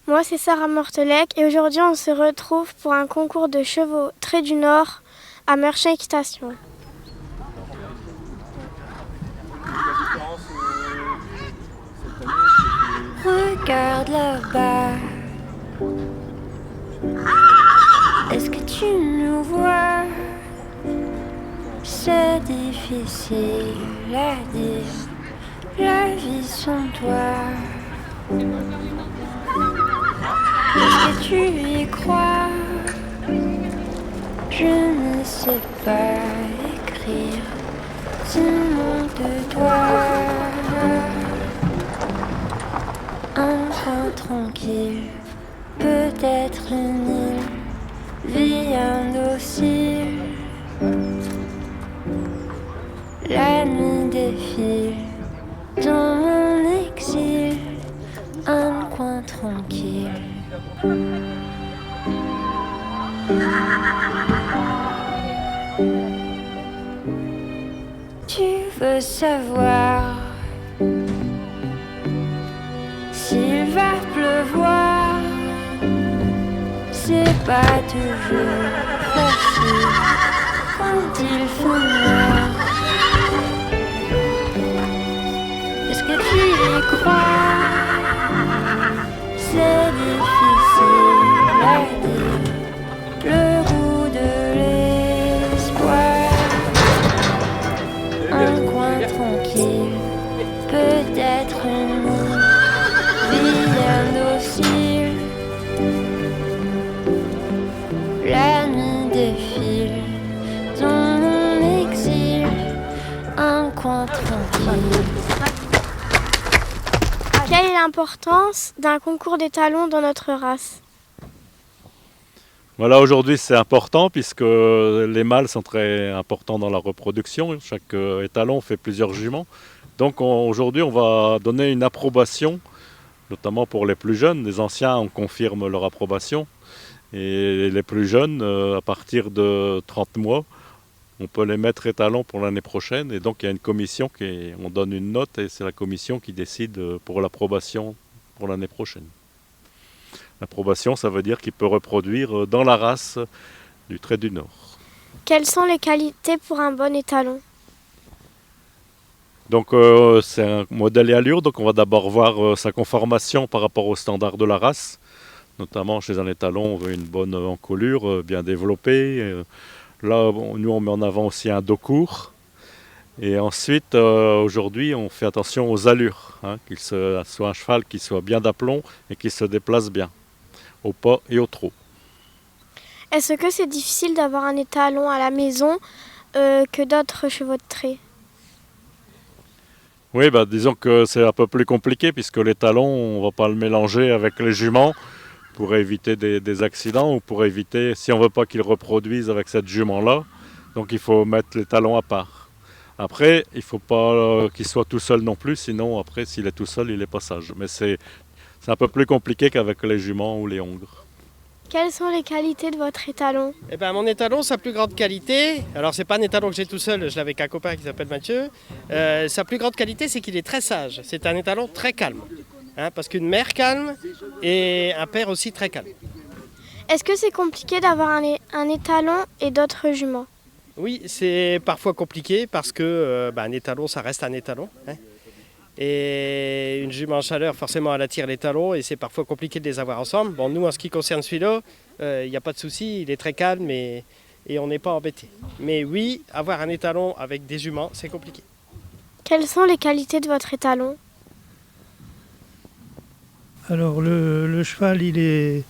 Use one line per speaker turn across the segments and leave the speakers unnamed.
Moi, c'est Sarah Mortelec et aujourd'hui, on se retrouve pour un concours de chevaux Trait du Nord à Merchet Équitation.
Regarde là-bas. Est-ce que tu nous vois? C'est difficile à dire, la vie sans toi. Est-ce que tu y crois? Je ne sais pas écrire, dis-moi de toi. Un coin tranquille, peut-être une île, vie indocile. La nuit défile dans mon exil, un coin tranquille. Tu veux savoir s'il va pleuvoir? C'est pas toujours facile quand il fait noir. Est-ce que tu y crois? C'est difficile à dire, le goût de l'espoir. Un coin tranquille, peut-être une vie indocile. La nuit défile dans mon exil, un coin tranquille.
Quelle est l'importance d'un concours d'étalons dans notre race?
Voilà, aujourd'hui c'est important puisque les mâles sont très importants dans la reproduction. Chaque étalon fait plusieurs juments. Donc aujourd'hui on va donner une approbation, notamment pour les plus jeunes. Les anciens on confirme leur approbation. Et les plus jeunes, à partir de 30 mois, on peut les mettre étalons pour l'année prochaine. Et donc il y a une commission, on donne une note et c'est la commission qui décide pour l'approbation pour l'année prochaine. L'approbation, ça veut dire qu'il peut reproduire dans la race du Trait du Nord.
Quelles sont les qualités pour un bon étalon?
Donc c'est un modèle et allure, donc on va d'abord voir sa conformation par rapport aux standards de la race. Notamment chez un étalon, on veut une bonne encolure, bien développée. Là, nous on met en avant aussi un dos court. Et ensuite, aujourd'hui, on fait attention aux allures, qu'il soit un cheval qui soit bien d'aplomb et qui se déplace bien, au pas et au trot.
Est-ce que c'est difficile d'avoir un étalon à la maison que d'autres chevaux de trait?
Oui, disons que c'est un peu plus compliqué puisque l'étalon, on ne va pas le mélanger avec les juments pour éviter des accidents ou pour éviter, si on ne veut pas qu'ils reproduisent avec cette jument-là, donc il faut mettre l'étalon à part. Après, il ne faut pas qu'il soit tout seul non plus, sinon après, s'il est tout seul, il est pas sage. Mais c'est un peu plus compliqué qu'avec les juments ou les hongres.
Quelles sont les qualités de votre étalon?
Eh ben, mon étalon, sa plus grande qualité, alors c'est pas un étalon que j'ai tout seul, je l'ai avec un copain qui s'appelle Mathieu, sa plus grande qualité c'est qu'il est très sage, c'est un étalon très calme, parce qu'une mère calme et un père aussi très calme.
Est-ce que c'est compliqué d'avoir un étalon et d'autres juments?
Oui, c'est parfois compliqué parce que un étalon ça reste un étalon. Et une jument en chaleur, forcément, elle attire les talons et c'est parfois compliqué de les avoir ensemble. Bon, nous, en ce qui concerne celui-là, il n'y a pas de souci, il est très calme et on n'est pas embêté. Mais oui, avoir un étalon avec des juments, c'est compliqué.
Quelles sont les qualités de votre étalon?
Alors, le cheval, il est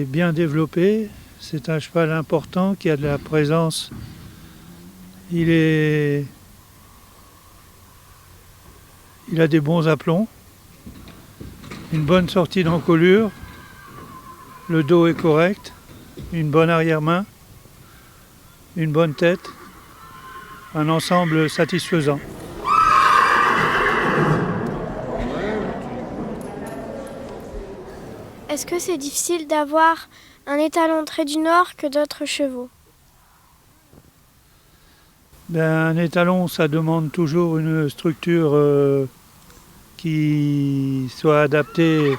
bien développé. C'est un cheval important qui a de la présence. Il a des bons aplombs, une bonne sortie d'encolure, le dos est correct, une bonne arrière-main, une bonne tête, un ensemble satisfaisant.
Est-ce que c'est difficile d'avoir un étalon Trait du Nord que d'autres chevaux?
Un étalon, ça demande toujours une structure qui soit adaptée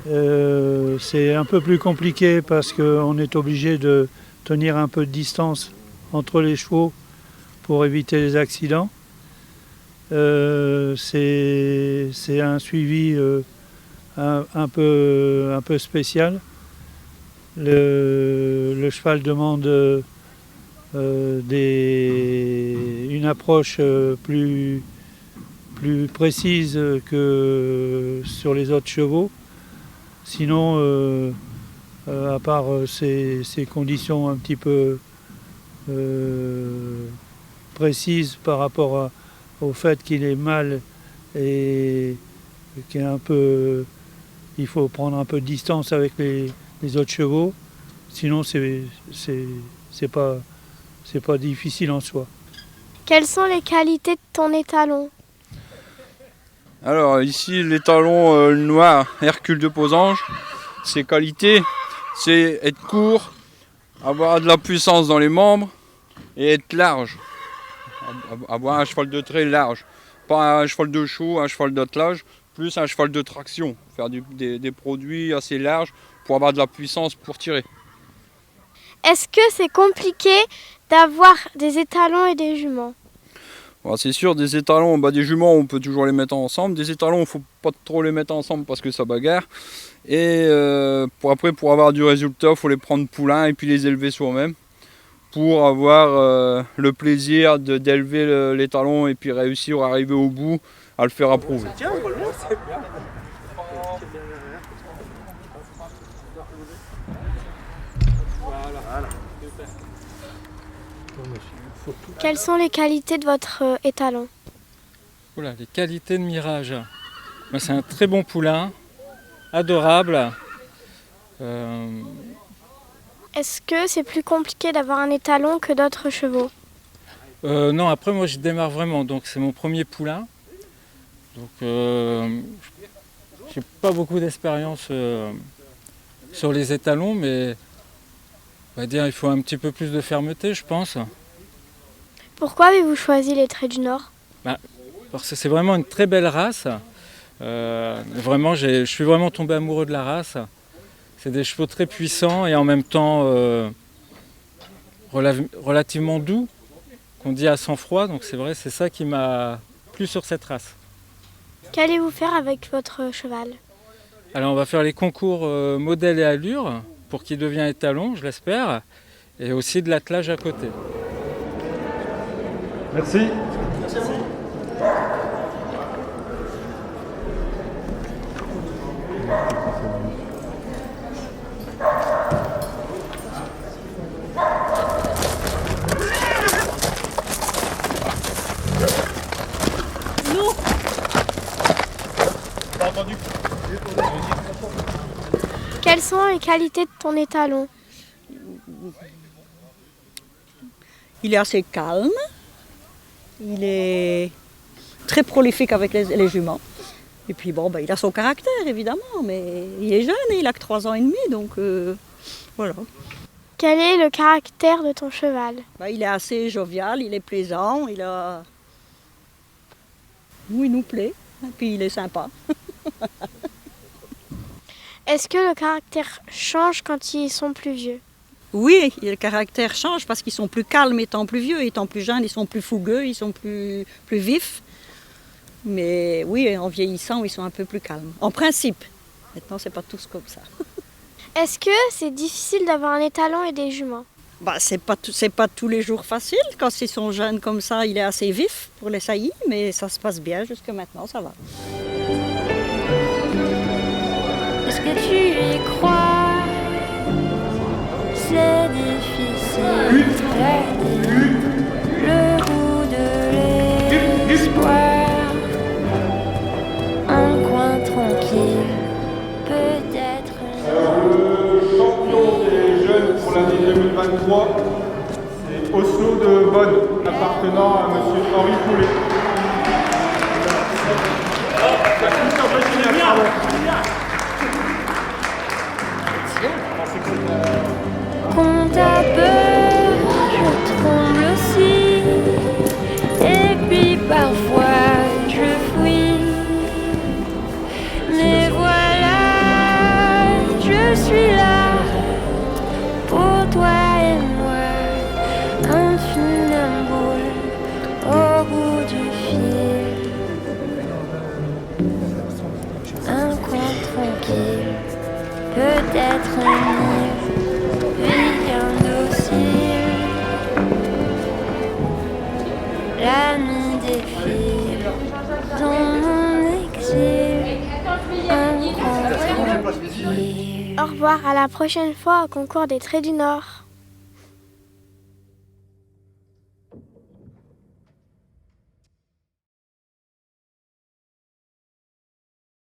C'est un peu plus compliqué parce qu'on est obligé de tenir un peu de distance entre les chevaux pour éviter les accidents. C'est un suivi un peu spécial. Le cheval demande une approche plus précise que sur les autres chevaux. Sinon, à part ces conditions un petit peu précises par rapport au fait qu'il est mâle et qu'il est il faut prendre un peu de distance avec les autres chevaux. Sinon, c'est pas difficile en soi.
Quelles sont les qualités de ton étalon?
Alors ici l'étalon noir Hercule de Posange, ses qualités c'est être court, avoir de la puissance dans les membres et être large. Avoir un cheval de trait large, pas un cheval de chevaux, un cheval d'attelage, plus un cheval de traction. Faire des produits assez larges pour avoir de la puissance pour tirer.
Est-ce que c'est compliqué d'avoir des étalons et des juments?
Bon, c'est sûr, des étalons, des juments on peut toujours les mettre ensemble. Des étalons, il ne faut pas trop les mettre ensemble parce que ça bagarre. Et pour avoir du résultat, il faut les prendre poulain et puis les élever soi-même. Pour avoir le plaisir d'élever l'étalon et puis réussir à arriver au bout à le faire approuver.
Quelles sont les qualités de votre étalon?
Oula, les qualités de Mirage. C'est un très bon poulain, adorable.
Est-ce que c'est plus compliqué d'avoir un étalon que d'autres chevaux?
Non, après moi je démarre vraiment, donc c'est mon premier poulain. Donc j'ai pas beaucoup d'expérience sur les étalons, mais on va dire il faut un petit peu plus de fermeté, je pense.
Pourquoi avez-vous choisi les Traits du Nord?
Parce que c'est vraiment une très belle race. Vraiment, je suis vraiment tombé amoureux de la race. C'est des chevaux très puissants et en même temps relativement doux, qu'on dit à sang-froid. Donc c'est vrai, c'est ça qui m'a plu sur cette race.
Qu'allez-vous faire avec votre cheval?
Alors on va faire les concours modèle et allure pour qu'il devienne étalon, je l'espère, et aussi de l'attelage à côté.
Merci.
Quelles sont les qualités de ton étalon?
Il est assez calme, il est très prolifique avec les juments. Et puis bon, il a son caractère évidemment, mais il est jeune et il a que 3 ans et demi, donc voilà.
Quel est le caractère de ton cheval?
Il est assez jovial, il est plaisant, il nous plaît, et puis il est sympa.
Est-ce que le caractère change quand ils sont plus vieux?
Oui, le caractère change parce qu'ils sont plus calmes étant plus vieux, étant plus jeunes, ils sont plus fougueux, ils sont plus vifs. Mais oui, en vieillissant, ils sont un peu plus calmes. En principe. Maintenant, c'est pas tous comme ça.
Est-ce que c'est difficile d'avoir un étalon et des juments?
C'est pas tous les jours facile. Quand ils sont jeunes comme ça, il est assez vif pour les saillies, mais ça se passe bien jusque maintenant, ça va.
Est-ce que tu y crois? C'est difficile. Le goût de l'espoir. Un coin tranquille. Peut-être.
Le champion des jeunes pour l'année 2023, c'est Oslo de Bonne, appartenant à M. Henri Poulet.
Compte à peur, je tremble aussi. Et puis parfois je fuis. Mais voilà
Au revoir, à la prochaine fois au concours des Traits du Nord.